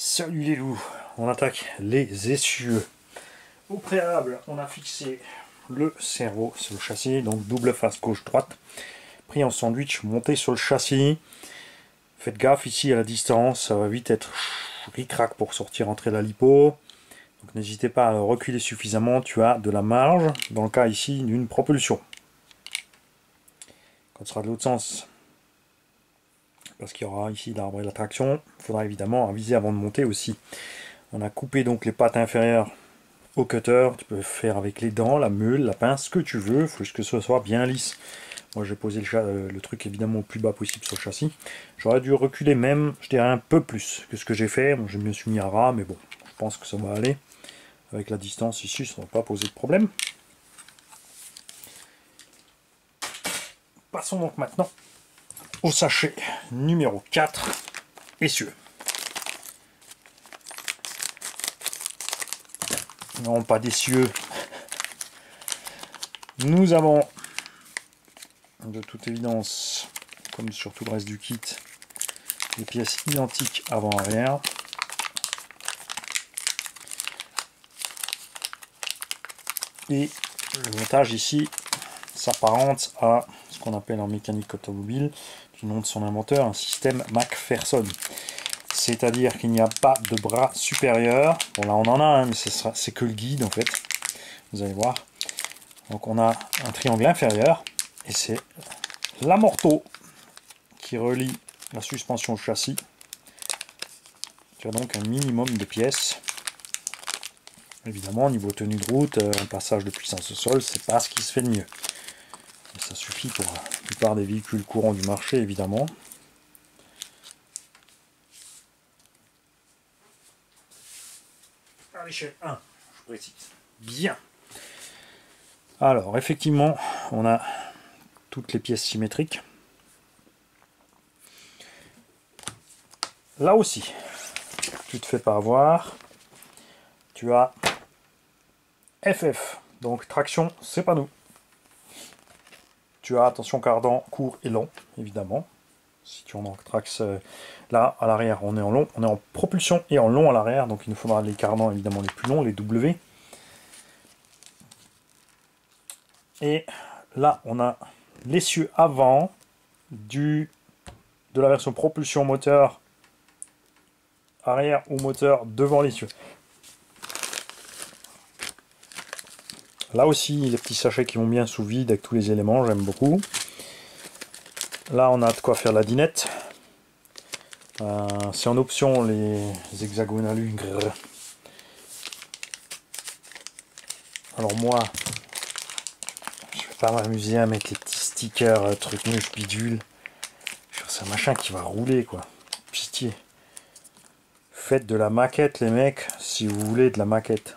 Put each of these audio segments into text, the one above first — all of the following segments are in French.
Salut les loups, on attaque les essieux. Au préalable, on a fixé le cerveau sur le châssis, donc double face gauche-droite, pris en sandwich, monté sur le châssis. Faites gaffe ici à la distance, ça va vite être ric-rac pour sortir entrer la lipo. Donc n'hésitez pas à reculer suffisamment, tu as de la marge, dans le cas ici d'une propulsion. Quand ce sera de l'autre sens, parce qu'il y aura ici l'arbre et la traction, il faudra évidemment aviser avant de monter aussi. On a coupé donc les pattes inférieures au cutter, tu peux faire avec les dents, la meule, la pince, ce que tu veux, il faut juste que ce soit bien lisse. Moi j'ai posé le truc évidemment au plus bas possible sur le châssis. J'aurais dû reculer même, je dirais un peu plus que ce que j'ai fait. Bon, je me suis mis à ras, mais bon, je pense que ça va aller. Avec la distance ici, ça ne va pas poser de problème. Passons donc maintenant au sachet numéro 4, essieux. Non, pas d'essieux. Nous avons, de toute évidence, comme sur tout le reste du kit, des pièces identiques avant-arrière. Et le montage ici s'apparente à ce qu'on appelle en mécanique automobile, du nom de son inventeur, un système McPherson. C'est-à-dire qu'il n'y a pas de bras supérieur. Bon là on en a, hein, mais c'est que le guide en fait. Vous allez voir. Donc on a un triangle inférieur et c'est l'amorto qui relie la suspension au châssis. Tu as donc un minimum de pièces. Évidemment, au niveau tenue de route, un passage de puissance au sol, c'est pas ce qui se fait de mieux. Et ça suffit pour la plupart des véhicules courants du marché, évidemment. À l'échelle 1, je précise. Bien. Alors, effectivement, on a toutes les pièces symétriques. Là aussi, tu te fais pas avoir. Tu as FF, donc traction, c'est pas nous. Tu as, attention, cardan court et long, évidemment. Si tu en traxes là, à l'arrière, on est en long, on est en propulsion et en long à l'arrière, donc il nous faudra les cardans évidemment les plus longs, les W. Et là, on a l'essieu avant de la version propulsion moteur arrière ou moteur devant l'essieu. Là aussi, les petits sachets qui vont bien sous vide avec tous les éléments, j'aime beaucoup. Là, on a de quoi faire la dinette. C'est en option les hexagones alu. Alors moi, je vais pas m'amuser à mettre les petits stickers, trucs nuls, bidule. C'est un machin qui va rouler, quoi. Pitié. Faites de la maquette, les mecs, si vous voulez de la maquette.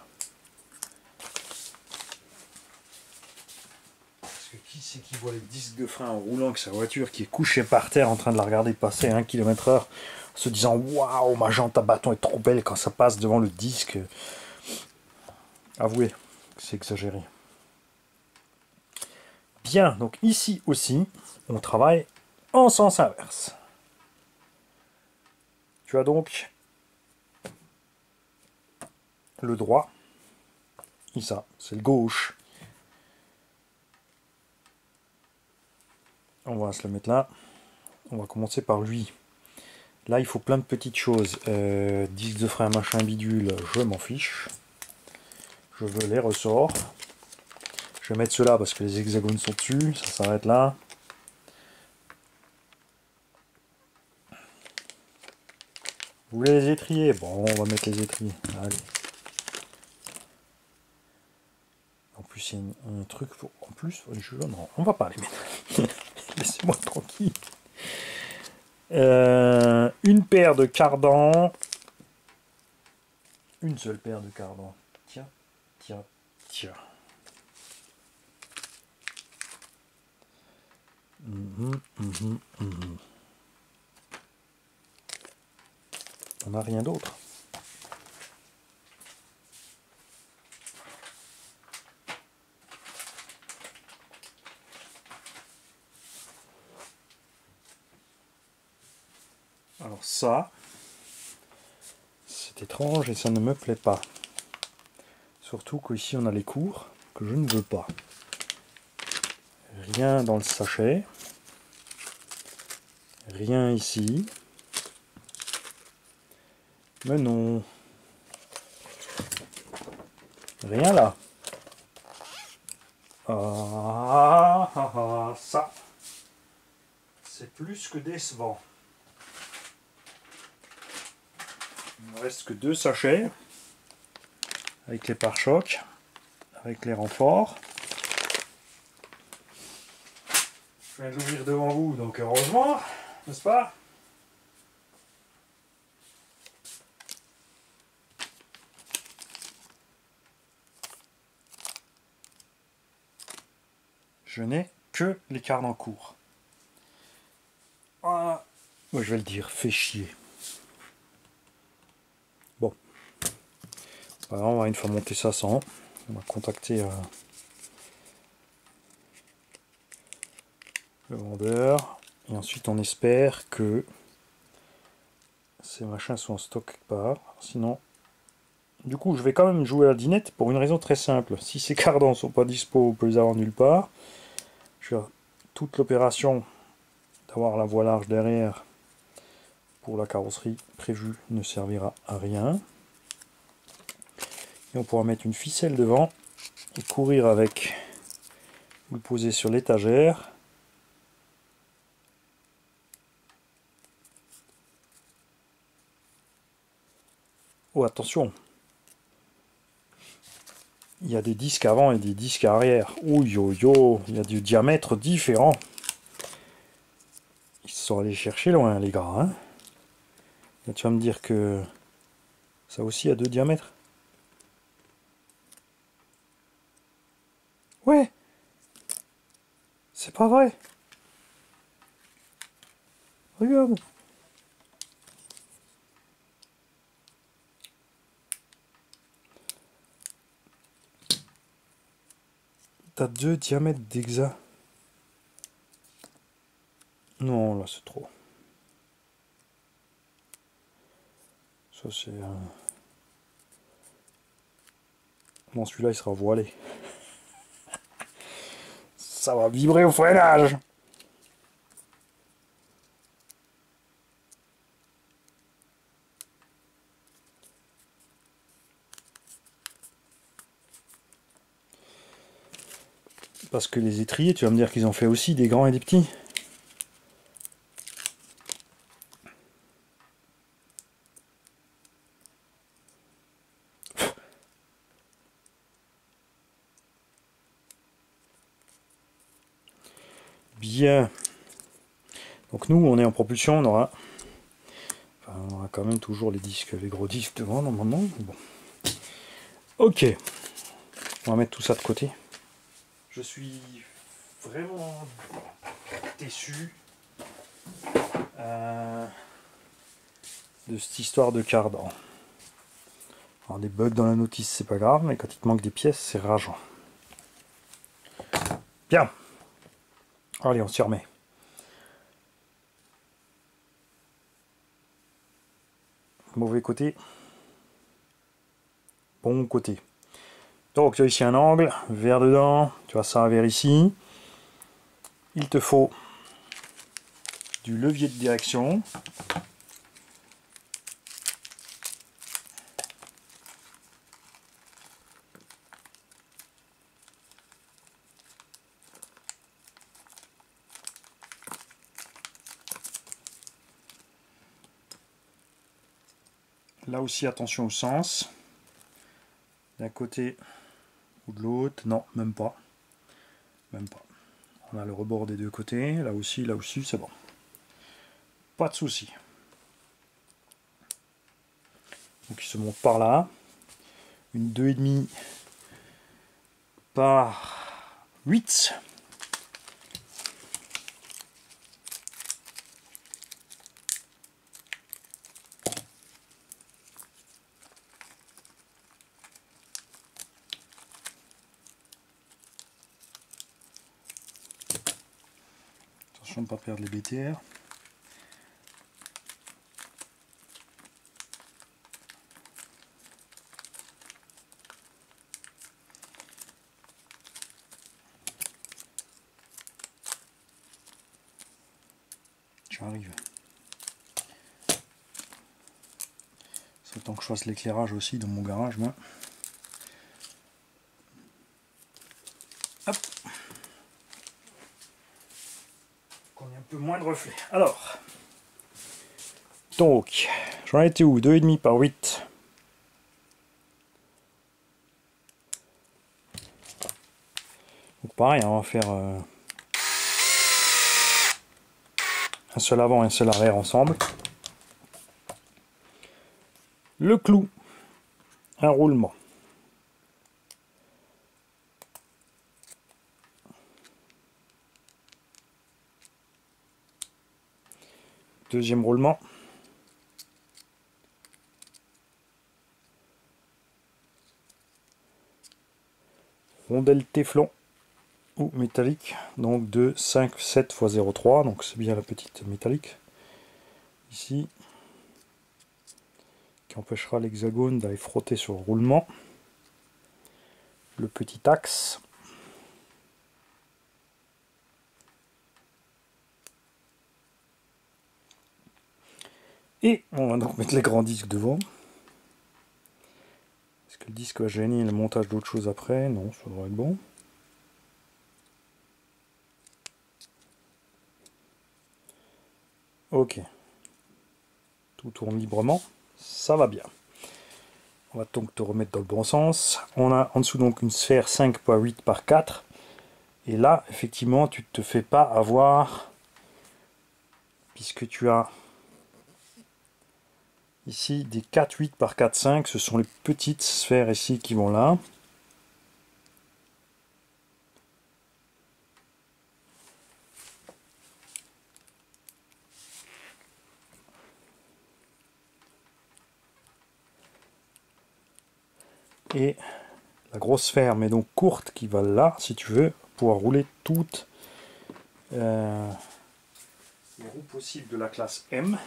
Parce que qui c'est qui voit les disques de frein en roulant avec sa voiture qui est couchée par terre en train de la regarder passer à 1 km/h en se disant waouh, ma jante à bâton est trop belle quand ça passe devant le disque. Avouez que c'est exagéré. Bien, donc ici aussi, on travaille en sens inverse. Tu as donc le droit, et ça, c'est le gauche. On va se le mettre là. On va commencer par lui. Là, il faut plein de petites choses. Disque de frein, machin, bidule, je m'en fiche. Je veux les ressorts. Je vais mettre ceux-là parce que les hexagones sont dessus. Ça s'arrête là. Vous voulez les étriers? Bon, on va mettre les étriers. Allez. En plus, il y a un truc. En plus, non, on va pas les mettre. Laissez-moi tranquille. Une paire de cardans. Une seule paire de cardans. Tiens, tiens, tiens. On n'a rien d'autre. Alors ça, C'est étrange et ça ne me plaît pas. Surtout qu'ici on a les cours que je ne veux pas. Rien dans le sachet. Rien ici. Mais non. Rien là. Ça. C'est plus que décevant. Il ne reste que 2 sachets. Avec les pare-chocs. Avec les renforts. Je viens de l'ouvrir devant vous, donc heureusement, n'est-ce pas? Je n'ai que les cartes en cours. Voilà. Moi, je vais le dire, fait chier. Bon. Alors, on va une fois monter ça sans. On va contacter le vendeur. Et ensuite, on espère que ces machins sont en stock quelque part. Sinon, du coup, je vais quand même jouer à la dinette pour une raison très simple. Si ces cardans ne sont pas dispo, on peut les avoir nulle part. Je vais toute l'opération d'avoir la voie large derrière pour la carrosserie prévue ne servira à rien. Et on pourra mettre une ficelle devant et courir avec, ou le poser sur l'étagère. Oh attention, il y a des disques avant et des disques arrière. Ouh yo yo, il y a du diamètre différent. Ils sont allés chercher loin les gars. Hein. Là, tu vas me dire que ça aussi a 2 diamètres. Ouais, c'est pas vrai. Regarde. T'as 2 diamètres d'exa. Non, là c'est trop. Ça c'est... Bon, celui-là il sera voilé. Ça va vibrer au freinage. Parce que les étriers, tu vas me dire qu'ils ont fait aussi des grands et des petits. Bien. Donc nous, on est en propulsion, on aura quand même toujours les disques, les gros disques devant normalement. Bon. Ok. On va mettre tout ça de côté. Je suis vraiment déçu de cette histoire de cardan. Alors des bugs dans la notice, c'est pas grave, mais quand il te manque des pièces, c'est rageant. Bien. Allez, on s'y remet. Mauvais côté. Bon côté. Donc tu as ici un angle, vers dedans, tu as ça vers ici. Il te faut du levier de direction. Là aussi attention au sens. D'un côté ou de l'autre. Non, même pas. Même pas. On a le rebord des deux côtés. Là aussi, c'est bon. Pas de souci. Donc il se monte par là. Une 2,5 par 8. Attention de ne pas perdre les BTR. J'arrive. C'est temps que je fasse l'éclairage aussi dans mon garage, moi. Hop. Qu'on ait un peu moins de reflets. Alors, donc, j'en étais où? 2,5 par 8. Donc pareil, on va faire un seul avant et un seul arrière ensemble. Le clou, un roulement. Deuxième roulement. Rondelle téflon ou métallique, donc de 5, 7 x 0,3, donc c'est bien la petite métallique ici, qui empêchera l'hexagone d'aller frotter sur le roulement. Le petit axe. Et on va donc mettre les grands disques devant. Est-ce que le disque va gêner le montage d'autres choses après? Non, ça devrait être bon. Ok. Tout tourne librement. Ça va bien. On va donc te remettre dans le bon sens. On a en dessous donc une sphère 5 x 8 par 4. Et là, effectivement, tu ne te fais pas avoir, puisque tu as ici des 4, 8 par 4, 5. Ce sont les petites sphères ici qui vont là. Et la grosse sphère, mais donc courte, qui va là, si tu veux, pouvoir rouler toutes les roues possibles de la classe M.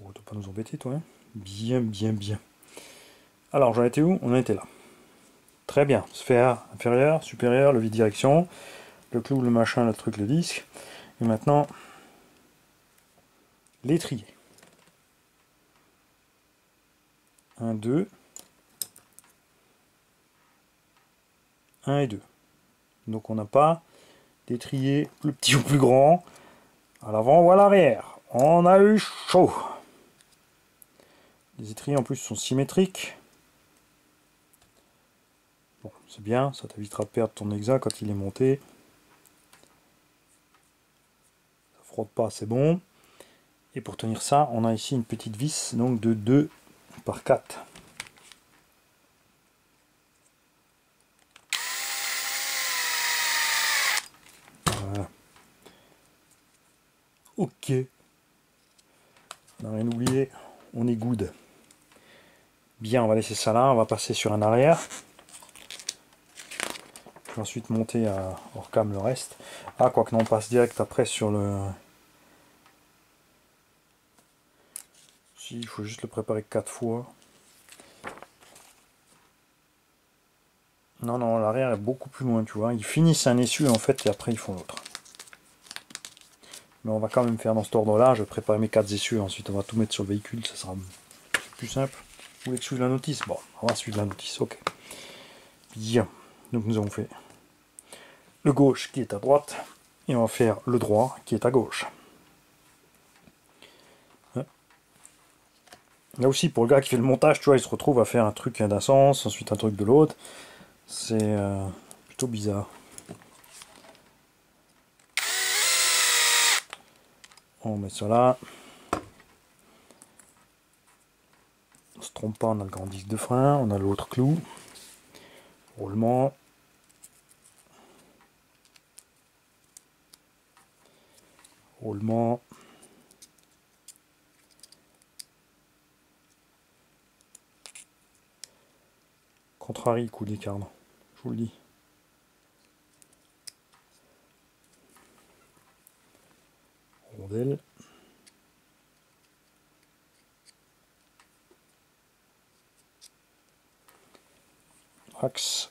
Oh, tu vas pas nous embêter, toi, hein. Bien, bien, bien. Alors, j'en étais où? On en était là. Très bien. Sphère inférieure, supérieure, levier de direction, le clou, le machin, le truc, le disque. Et maintenant, l'étrier. 1, 2. 1 et 2. Donc on n'a pas d'étrier plus petit ou plus grand à l'avant ou à l'arrière. On a eu chaud. Les étriers en plus sont symétriques. Bon, c'est bien, ça t'évitera de perdre ton hexa quand il est monté. Ça frotte pas, c'est bon. Et pour tenir ça, on a ici une petite vis donc de 2 par 4. Voilà. Ok. On n'a rien oublié, on est good. Bien, on va laisser ça là, on va passer sur un arrière. Puis ensuite monter à hors cam le reste. Ah, quoique non, on passe direct après sur le... Si, il faut juste le préparer 4 fois. Non, non, l'arrière est beaucoup plus loin, tu vois. Ils finissent un essuie en fait et après ils font l'autre. Mais on va quand même faire dans cet ordre-là. Je vais préparer mes 4 essuies. Ensuite, on va tout mettre sur le véhicule. Ça sera plus simple. Vous voulez suivre la notice? Bon, on va suivre la notice. Ok. Bien. Donc nous avons fait le gauche qui est à droite. Et on va faire le droit qui est à gauche. Là aussi, pour le gars qui fait le montage, tu vois, il se retrouve à faire un truc d'un sens, ensuite un truc de l'autre. C'est plutôt bizarre. On met ça là. On se trompe pas, on a le grand disque de frein, on a l'autre clou. Roulement. Roulement. Contrarie, coup d'écart, je vous le dis. Rondelle. axe.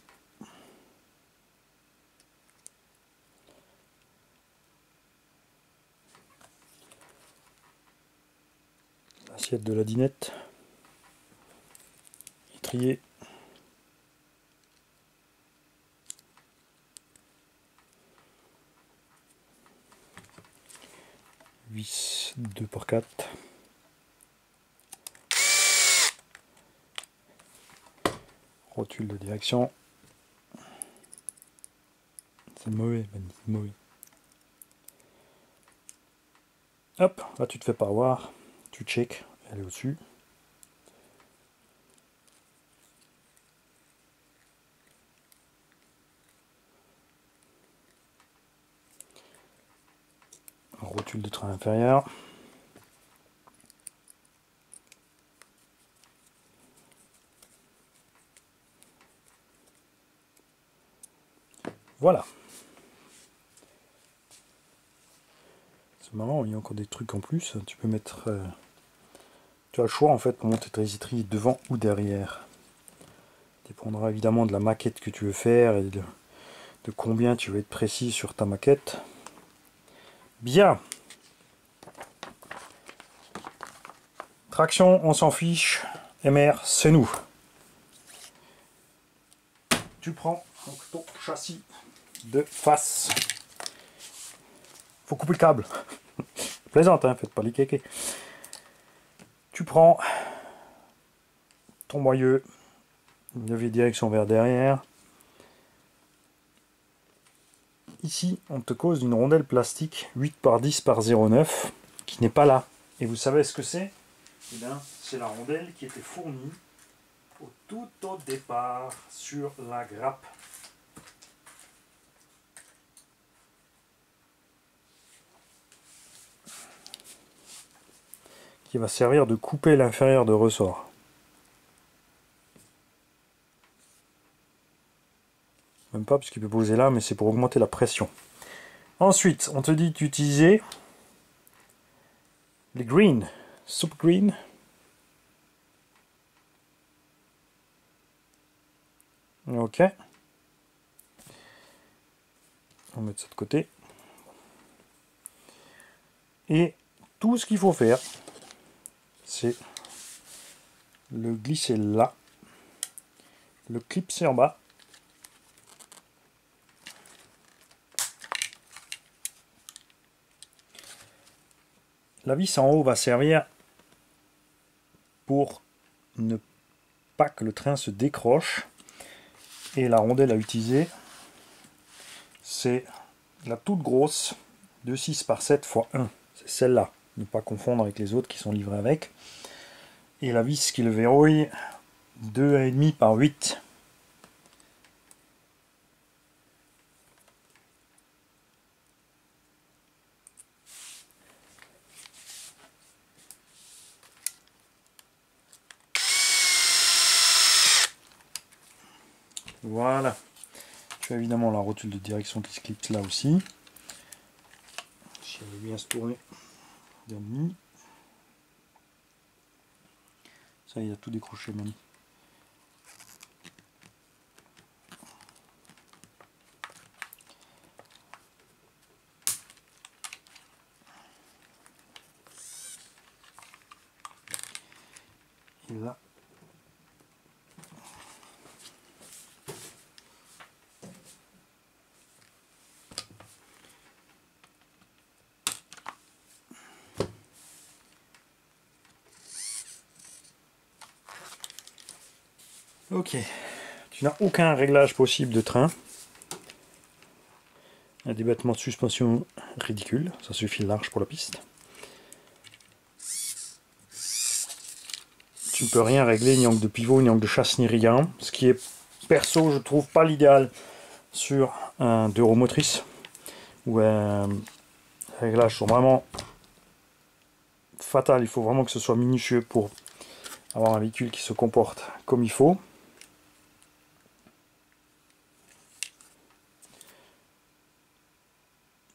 L'assiette de la dinette. Étrier. Vis 2x4. Rotule de direction. C'est mauvais, c'est mauvais. Hop, là tu te fais pas avoir. Tu check, elle est au-dessus. Rotule de train inférieur. Voilà. C'est marrant, il y a encore des trucs en plus. Tu peux mettre... tu as le choix en fait pour monter tes étriers devant ou derrière. Ça dépendra évidemment de la maquette que tu veux faire et de combien tu veux être précis sur ta maquette. Bien. Traction, on s'en fiche. MR, c'est nous. Tu prends donc ton châssis de face. Faut couper le câble. Plaisante, hein, faites pas les kékés. Tu prends ton moyeu, levier direction vers derrière. Ici, on te cause une rondelle plastique 8 par 10 par 0,9 qui n'est pas là. Et vous savez ce que c'est? Eh bien, c'est la rondelle qui était fournie tout au départ sur la grappe. Qui va servir de couper l'inférieur de ressort. Même pas puisqu'il peut poser là, mais c'est pour augmenter la pression. Ensuite, on te dit d'utiliser les green, soup green. Ok. On va mettre ça de côté. Et tout ce qu'il faut faire, c'est le glisser là, le clipser en bas. La vis en haut va servir pour ne pas que le train se décroche. Et la rondelle à utiliser, c'est la toute grosse de 6 par 7 x 1. C'est celle-là. Ne pas confondre avec les autres qui sont livrés avec. Et la vis qui le verrouille, 2,5 par 8. Voilà. Tu as évidemment la rotule de direction qui se clipse là aussi. Si elle veut bien se tourner. Bien. Ça, il a tout décroché, Mani. Et là. Ok, tu n'as aucun réglage possible de train. Un débattement de suspension ridicule, ça suffit large pour la piste. Tu ne peux rien régler, ni angle de pivot, ni angle de chasse, ni rien. Ce qui est, perso, je trouve pas l'idéal sur un 2 roues motrices. Où les réglages sont vraiment fatal. Il faut vraiment que ce soit minutieux pour avoir un véhicule qui se comporte comme il faut.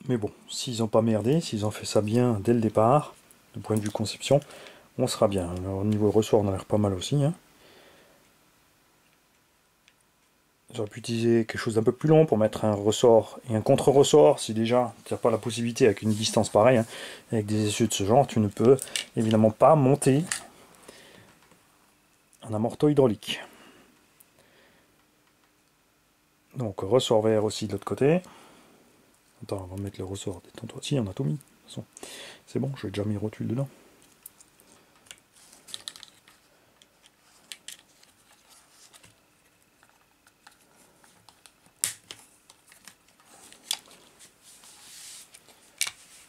Mais bon, s'ils n'ont pas merdé, s'ils ont fait ça bien dès le départ, du point de vue conception, on sera bien. Alors, au niveau ressort, on a l'air pas mal aussi. Hein. J'aurais pu utiliser quelque chose d'un peu plus long pour mettre un ressort et un contre-ressort. Si déjà tu n'as pas la possibilité avec une distance pareille, hein, avec des essieux de ce genre, tu ne peux évidemment pas monter un amorto hydraulique. Donc ressort vert aussi de l'autre côté. Attends, on va mettre le ressort. Détends-toi. Si, on a tout mis. De toute façon, c'est bon, j'ai déjà mis rotule dedans.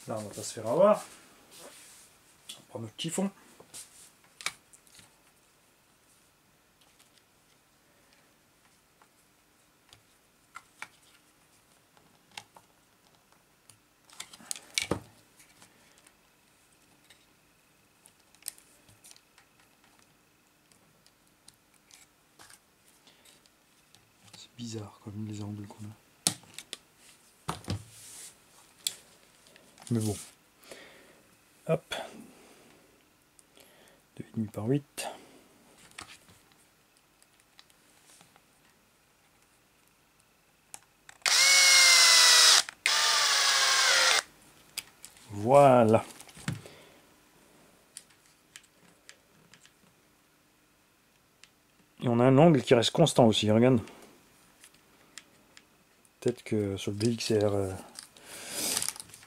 Là, on va pas se faire avoir. On va prendre notre petit fond. C'est bizarre comme les angles qu'on a. Mais bon. Hop. 2,5 par 8. Voilà. Et on a un angle qui reste constant aussi, regarde. Peut-être que sur le BXR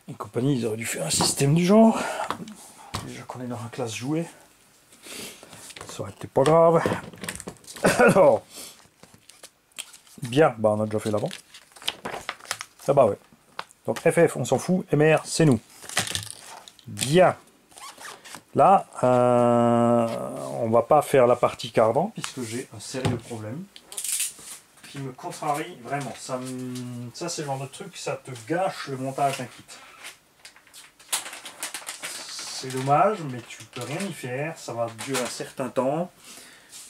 et compagnie, ils auraient dû faire un système du genre. Déjà qu'on est dans la classe jouet. Ça aurait été pas grave. Alors, bien, bah on a déjà fait l'avant. Ah bah ouais. Donc FF, on s'en fout. MR, c'est nous. Bien. Là, on va pas faire la partie cardan puisque j'ai un sérieux problème qui me contrarie vraiment. Ça c'est le genre de truc, ça te gâche le montage d'un kit. C'est dommage, mais tu peux rien y faire. Ça va durer un certain temps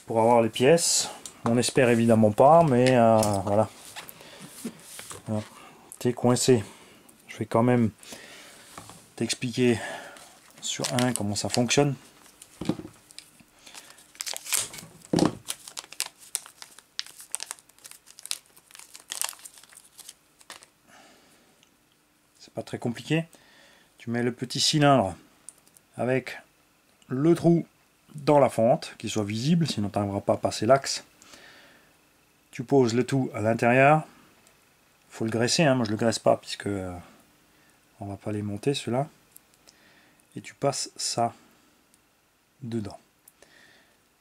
pour avoir les pièces. On espère évidemment pas, mais voilà. T'es coincé. Je vais quand même t'expliquer sur un comment ça fonctionne. C'est pas très compliqué. Tu mets le petit cylindre avec le trou dans la fente, qui soit visible, sinon tu n'arriveras pas à passer l'axe. Tu poses le tout à l'intérieur. Faut le graisser, hein. Moi je le graisse pas puisque on va pas les monter ceux-là. Et tu passes ça dedans.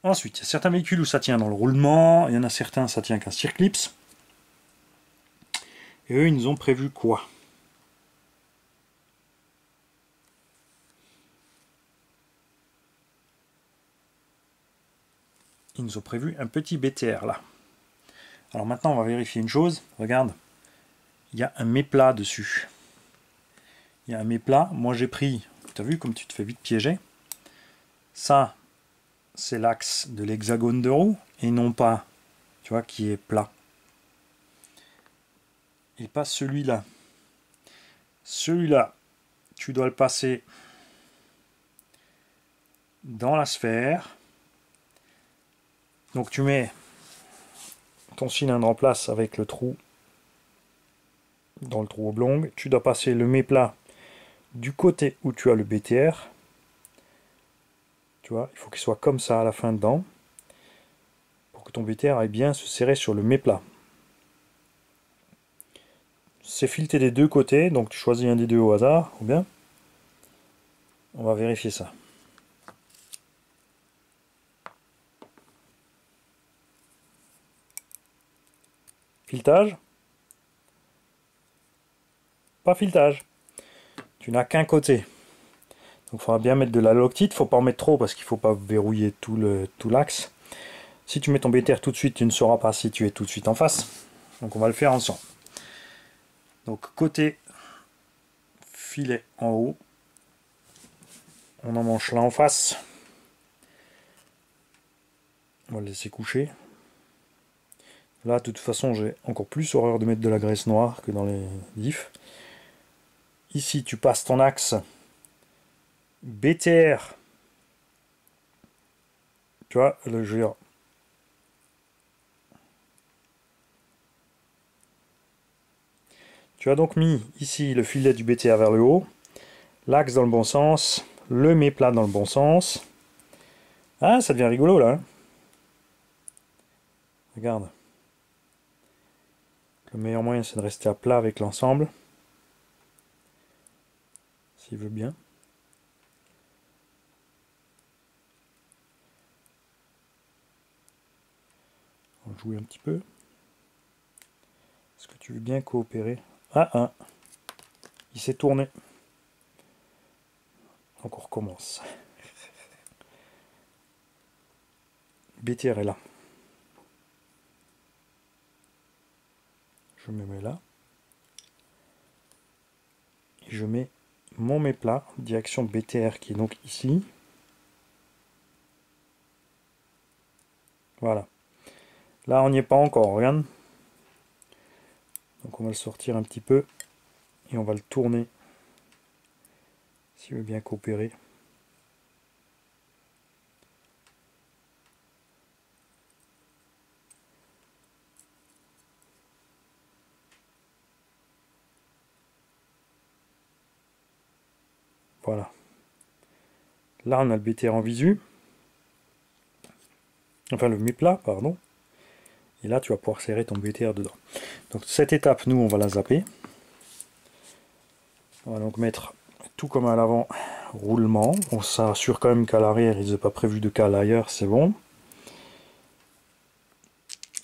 Ensuite, il y a certains véhicules où ça tient dans le roulement, il y en a certains ça tient qu'un circlips. Et eux, ils nous ont prévu quoi? Ils nous ont prévu un petit BTR là. Alors maintenant, on va vérifier une chose. Regarde, il y a un méplat dessus. Il y a un méplat. Moi, j'ai pris, tu as vu comme tu te fais vite piéger. Ça, c'est l'axe de l'hexagone de roue et non pas, tu vois, qui est plat. Et pas celui-là. Celui-là, tu dois le passer dans la sphère. Donc tu mets ton cylindre en place avec le trou dans le trou oblong. Tu dois passer le méplat du côté où tu as le BTR. Tu vois, il faut qu'il soit comme ça à la fin dedans pour que ton BTR aille bien se serrer sur le méplat. C'est fileté des deux côtés, donc tu choisis un des deux au hasard, ou bien on va vérifier ça. Filetage. Pas filetage. Tu n'as qu'un côté. Donc il faudra bien mettre de la loctite, faut pas en mettre trop parce qu'il faut pas verrouiller tout l'axe. Si tu mets ton BTR tout de suite, tu ne sauras pas si tu es tout de suite en face. Donc on va le faire ensemble. Donc côté filet en haut. On emmanche là en face. On va le laisser coucher. Là, de toute façon, j'ai encore plus horreur de mettre de la graisse noire que dans les diffs. Ici, tu passes ton axe BTR. Tu vois, je veux dire, Tu as donc mis ici le filet du BTR vers le haut, l'axe dans le bon sens, le méplat dans le bon sens. Ah, ça devient rigolo là. Hein, regarde. Le meilleur moyen, c'est de rester à plat avec l'ensemble. S'il veut bien. On va jouer un petit peu. Est-ce que tu veux bien coopérer? Ah, il s'est tourné. Donc on recommence. BTR est là. Je me mets là. Et je mets mon méplat, direction BTR qui est donc ici. Voilà. Là on n'y est pas encore, regarde. Donc on va le sortir un petit peu. Et on va le tourner. S'il veut bien coopérer. Voilà. Là, on a le BTR en visu. Enfin, le méplat, pardon. Et là, tu vas pouvoir serrer ton BTR dedans. Donc, cette étape, nous, on va la zapper. On va donc mettre tout comme à l'avant, roulement. On s'assure quand même qu'à l'arrière, ils n'ont pas prévu de cas à l'arrière, c'est bon.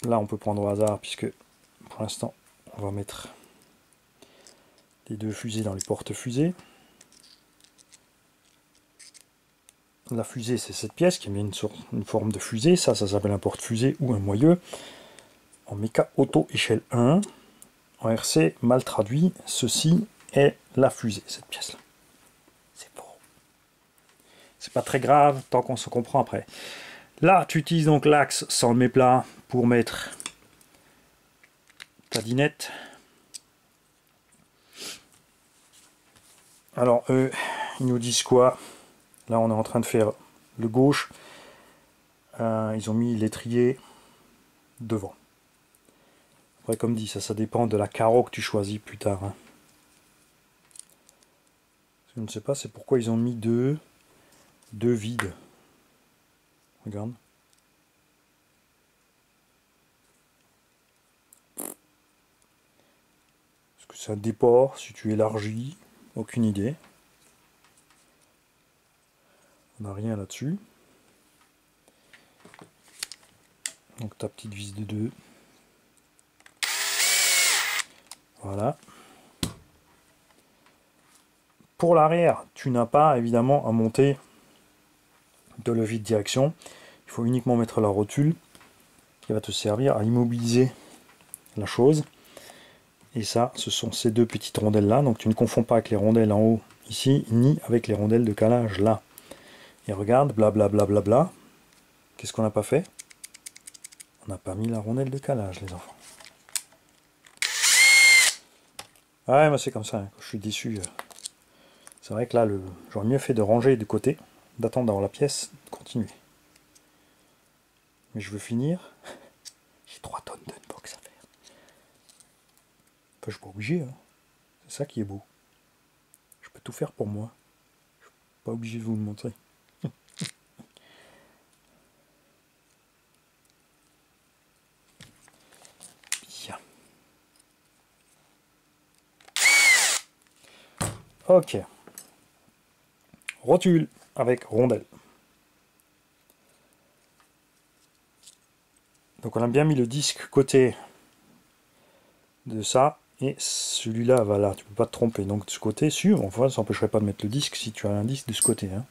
Là, on peut prendre au hasard, puisque pour l'instant, on va mettre les deux fusées dans les porte-fusées. La fusée, c'est cette pièce qui a une forme de fusée. Ça s'appelle un porte-fusée ou un moyeu. En méca auto échelle 1. En RC, mal traduit, ceci est la fusée, cette pièce-là. C'est beau. C'est pas très grave, tant qu'on se comprend après. Là, tu utilises donc l'axe sans le méplat pour mettre ta dinette. Alors, eux, ils nous disent quoi? Là, on est en train de faire le gauche. Ils ont mis l'étrier devant. Après, comme dit, ça dépend de la carreau que tu choisis plus tard. Hein. Je ne sais pas, c'est pourquoi ils ont mis deux vides. Regarde. Est-ce que c'est un déport, si tu élargis? Aucune idée. On n'a rien là-dessus. Donc ta petite vis de 2. Voilà. Pour l'arrière, tu n'as pas évidemment à monter de levier de direction. Il faut uniquement mettre la rotule qui va te servir à immobiliser la chose. Et ça, ce sont ces deux petites rondelles là. Donc tu ne confonds pas avec les rondelles en haut ici, ni avec les rondelles de calage là. Et regarde, blablabla. Bla, bla, bla. Qu'est-ce qu'on n'a pas fait? On n'a pas mis la rondelle de calage, les enfants. Ouais, mais c'est comme ça, hein, quand je suis déçu. C'est vrai que là, j'aurais mieux fait de ranger de côté, d'attendre d'avoir la pièce, de continuer. Mais je veux finir. J'ai 3 tonnes d'unbox à faire. Enfin, je suis pas obligé. Hein. C'est ça qui est beau. Je peux tout faire pour moi. Je suis pas obligé de vous le montrer. Bien. Ok. Rotule avec rondelle. Donc on a bien mis le disque côté de ça. Et celui-là va là, tu peux pas te tromper. Donc de ce côté, sûr, enfin ça n'empêcherait pas de mettre le disque si tu as un disque de ce côté. Hein.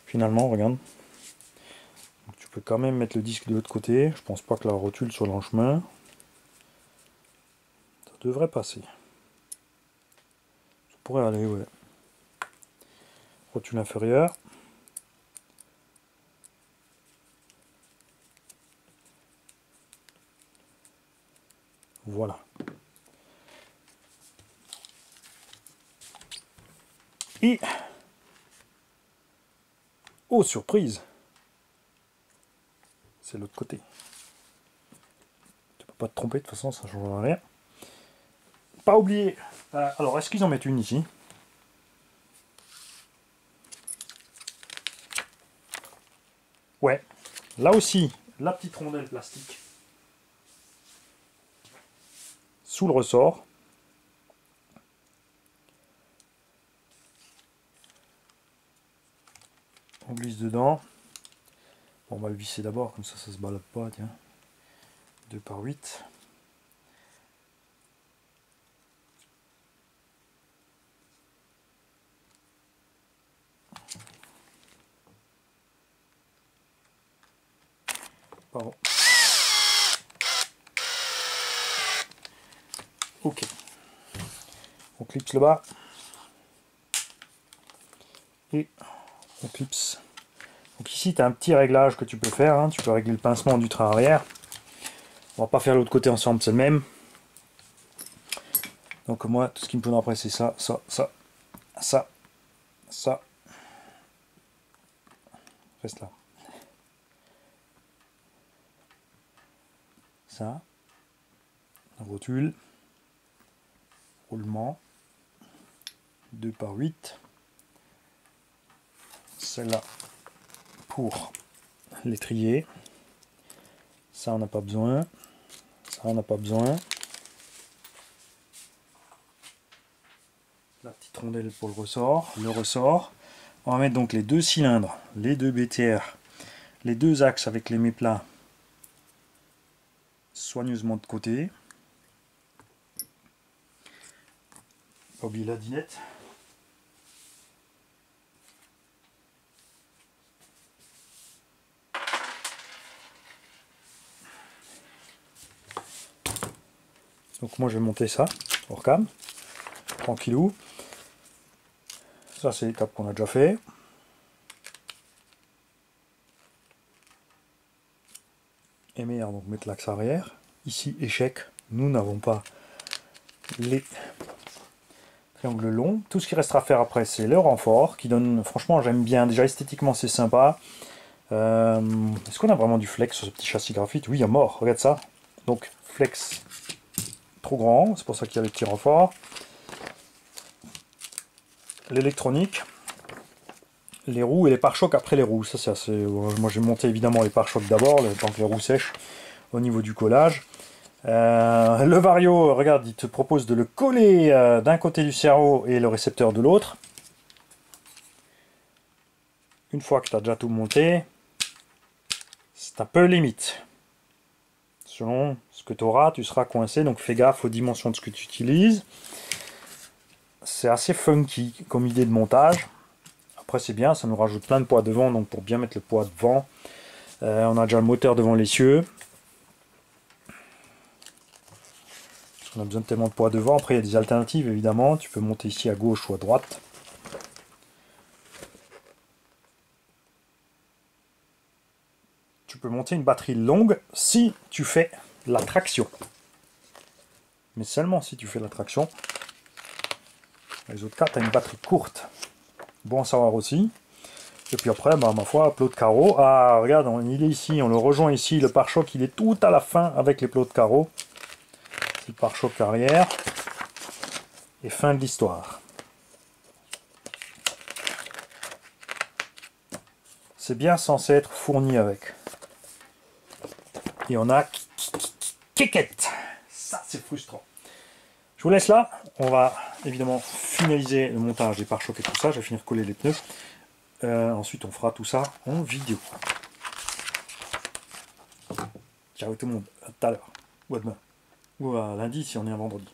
Finalement, regarde. Donc, tu peux quand même mettre le disque de l'autre côté. Je pense pas que la rotule soit en chemin. Ça devrait passer. Ça pourrait aller, ouais. Rotule inférieure. Voilà. Et, oh surprise, c'est l'autre côté. Tu peux pas te tromper, de toute façon ça ne changera rien. pas oublier. Alors, est-ce qu'ils en mettent une ici? Ouais. Là aussi, la petite rondelle plastique sous le ressort. On glisse dedans. Bon, on va le visser d'abord, comme ça se balade pas, tiens. 2 par 8. Pardon. Ok. On clipse le bas. Et on clipse. Donc ici, tu as un petit réglage que tu peux faire. Hein. Tu peux régler le pincement du train arrière. On va pas faire l'autre côté ensemble, c'est le même. Donc moi, tout ce qu'il me faudra après, c'est ça, ça, ça, ça, ça. Reste là. Ça. Rotule. Roulement. 2 par 8. Celle-là pour l'étrier. Ça, on n'a pas besoin. Ça, on n'a pas besoin. La petite rondelle pour le ressort. Le ressort. On va mettre donc les 2 cylindres, les 2 BTR, les 2 axes avec les méplats soigneusement de côté. Pas oublier la dinette. Donc moi je vais monter ça hors cam, tranquillou. Ça c'est l'étape qu'on a déjà fait. MR, donc mettre l'axe arrière. Ici échec, nous n'avons pas les triangles longs. Tout ce qui restera à faire après c'est le renfort qui donne, franchement j'aime bien, déjà esthétiquement c'est sympa. Est-ce qu'on a vraiment du flex sur ce petit châssis graphite? Oui, il y a mort, regarde ça. Donc flex trop grand, c'est pour ça qu'il y a les petits renforts. L'électronique, les roues et les pare-chocs après les roues. Ça c'est assez. Moi j'ai monté évidemment les pare-chocs d'abord, tant que les roues sèchent au niveau du collage. Le Vario, regarde, il te propose de le coller d'un côté du cerveau et le récepteur de l'autre. Une fois que tu as déjà tout monté, c'est un peu limite. Selon ce que tu auras, tu seras coincé, donc fais gaffe aux dimensions de ce que tu utilises. C'est assez funky comme idée de montage. Après c'est bien, ça nous rajoute plein de poids devant, donc pour bien mettre le poids devant. On a déjà le moteur devant l'essieu. On a besoin de tellement de poids devant. Après il y a des alternatives évidemment. Tu peux monter ici à gauche ou à droite. Tu peux monter une batterie longue si tu fais la traction. Mais seulement si tu fais la traction. Les autres cas, tu as une batterie courte. Bon à savoir aussi. Et puis après, bah, ma foi, plot de carreau. Ah, regarde, il est ici, on le rejoint ici. Le pare-choc, il est tout à la fin avec les plots de carreau. C'est le pare-choc arrière. Et fin de l'histoire. C'est bien censé être fourni avec. Et on a kékette. Ça, c'est frustrant. Je vous laisse là. On va évidemment finaliser le montage des pare-chocs et tout ça. Je vais finir de coller les pneus. Ensuite, on fera tout ça en vidéo. Ciao tout le monde. À tout à l'heure. Ou à demain. Ou à lundi si on est un vendredi.